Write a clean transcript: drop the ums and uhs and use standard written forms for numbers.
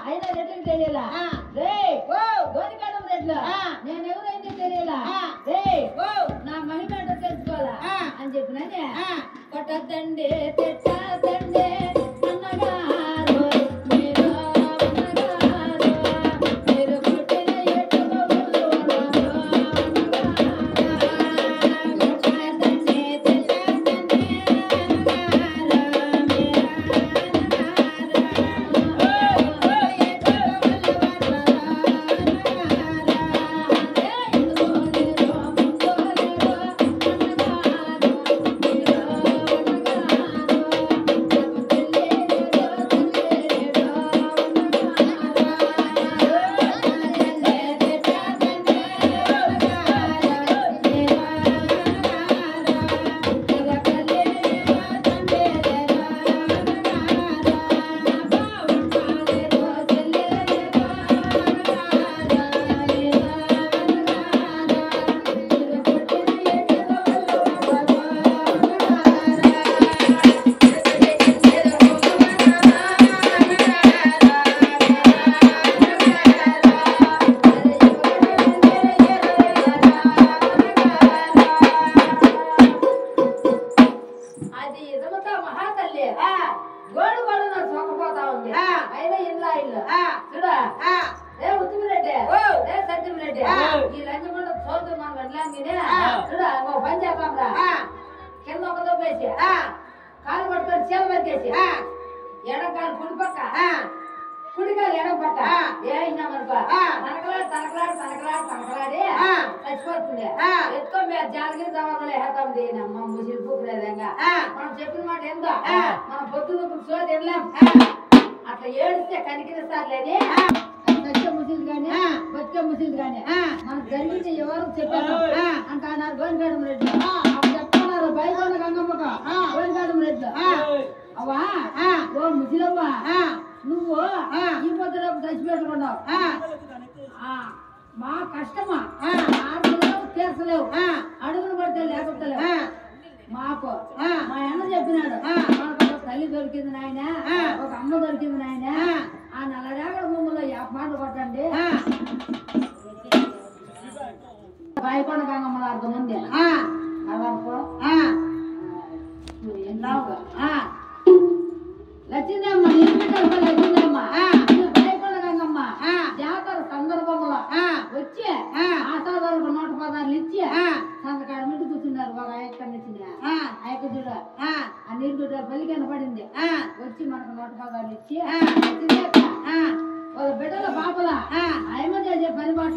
అయినా రెట్లకి తెలియలా గోనికాడం రెట్లు నేను ఎవరైంది తెలియలా నా మహిమ ఏంటో తెలుసుకోవాలా అని చెప్పిననే కొట్టద్దండి తెచ్చదండి అన్నగారు మీరు అన్నగారు మీరు పుట్టిన ఎటులో కొట్టద్దండి తెచ్చదండి కింద ఒక దొబ్బేసి కాలు పట్టుకొని చీల వరకేసి ఎడకాలు కుడి పక్క కుడికాలు ఎడం పక్క ఏమనుకో తనకలాడి చచ్చిపోతుంది ఎత్తుకో మీరు జాలగిరి సమాధానం వేస్తాంది అమ్మ ముసిరి పూకులేదంగా మనం చెప్పిన మాట ఏందో మనం పొద్దున్న సోది వెళ్ళాం అట్లా ఏడిస్తే కనికిరిస్తారులేని సత్య ముసిలు గాని బతికే ముసిలు గాని మనకు జరిగింది ఎవరు చెప్పారు అంటున్నారు గోనికాడం రెడ్డి చెప్తున్నారు బయట గంగమ్మక గోనికాడం రెడ్డి అవ్వా ఓ ముసిలవ్వా నువ్వు ఈ పొద్దునప్పుడు చచ్చిపెట్టుకున్నావు మా కష్టమా ఆడలేవు తీర్చలేవు అడుగులు పడితే లేకపోతలేవు మాకు మా అన్న చెప్పినాడు మనకు ఒక తల్లి దొరికింది నాయన ఒక అమ్మ దొరికింది నాయన ఆ నల్లరేగడ భూముల్లో మాటలు కొట్టండి భయపడ గంగమ్మల అర్థం ఉంది అవనుకో లక్ష్మీదేమ్మ లక్ష్మీదేమ్మ భయపడ గంగమ్మ జాతర సందర్భంలో వచ్చి ఆశాదారులకు 116 ఇచ్చి సంతకాడ మిట్టు కూర్చున్నారు ఒక ఆయక్కనిచ్చిన ఆయకుడు ఆ నీరు పల్లి కనపడింది వచ్చి మనకు 116 ఇచ్చి ఒక బిడ్డల పాపల ఆయమ చేసే పని బాట